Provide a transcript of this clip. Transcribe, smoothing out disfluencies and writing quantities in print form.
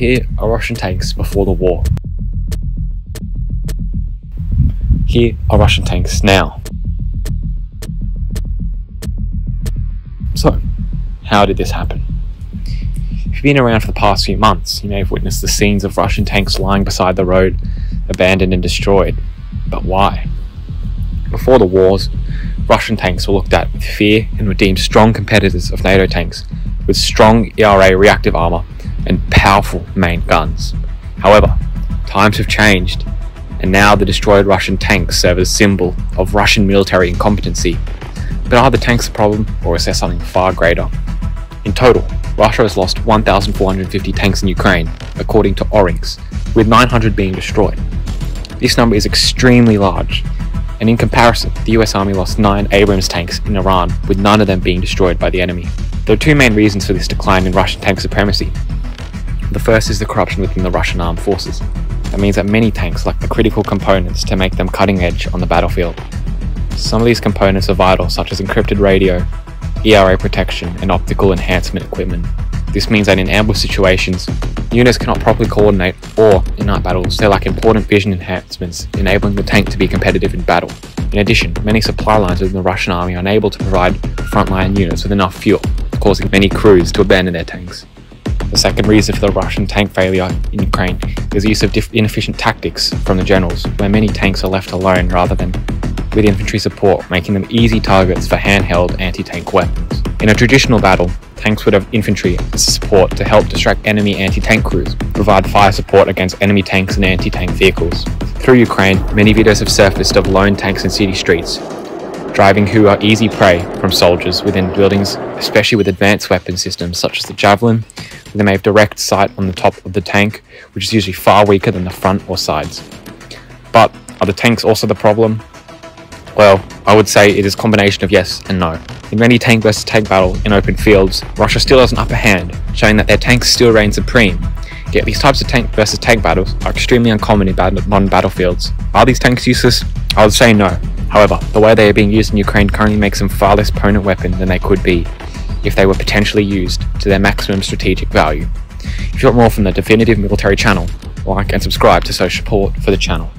Here are Russian tanks before the war. Here are Russian tanks now. So, how did this happen? If you've been around for the past few months, you may have witnessed the scenes of Russian tanks lying beside the road, abandoned and destroyed. But why? Before the wars, Russian tanks were looked at with fear and were deemed strong competitors of NATO tanks, with strong ERA reactive armour and powerful main guns. However, times have changed, and now the destroyed Russian tanks serve as a symbol of Russian military incompetency. But are the tanks the problem, or is there something far greater? In total, Russia has lost 1,450 tanks in Ukraine, according to Orinx, with 900 being destroyed. This number is extremely large, and in comparison, the US Army lost 9 Abrams tanks in Iran, with none of them being destroyed by the enemy. There are two main reasons for this decline in Russian tank supremacy. The first is the corruption within the Russian armed forces. That means that many tanks lack the critical components to make them cutting edge on the battlefield. Some of these components are vital, such as encrypted radio, ERA protection, and optical enhancement equipment. This means that in ambush situations, units cannot properly coordinate, or in night battles, they lack important vision enhancements, enabling the tank to be competitive in battle. In addition, many supply lines within the Russian army are unable to provide frontline units with enough fuel, causing many crews to abandon their tanks. The second reason for the Russian tank failure in Ukraine is the use of inefficient tactics from the generals, where many tanks are left alone rather than with infantry support, making them easy targets for handheld anti-tank weapons. In a traditional battle, tanks would have infantry as support to help distract enemy anti-tank crews, provide fire support against enemy tanks and anti-tank vehicles. Through Ukraine, many videos have surfaced of lone tanks in city streets, driving who are easy prey from soldiers within buildings, especially with advanced weapon systems such as the Javelin, where they may have direct sight on the top of the tank, which is usually far weaker than the front or sides. But are the tanks also the problem? Well, I would say it is a combination of yes and no. In many tank versus tank battle in open fields, Russia still has an upper hand, showing that their tanks still reign supreme. Yet these types of tank versus tank battles are extremely uncommon in modern battlefields. Are these tanks useless? I would say no. However, the way they are being used in Ukraine currently makes them far less potent weapon than they could be if they were potentially used to their maximum strategic value. If you want more from the Definitive Military channel, like and subscribe to show support for the channel.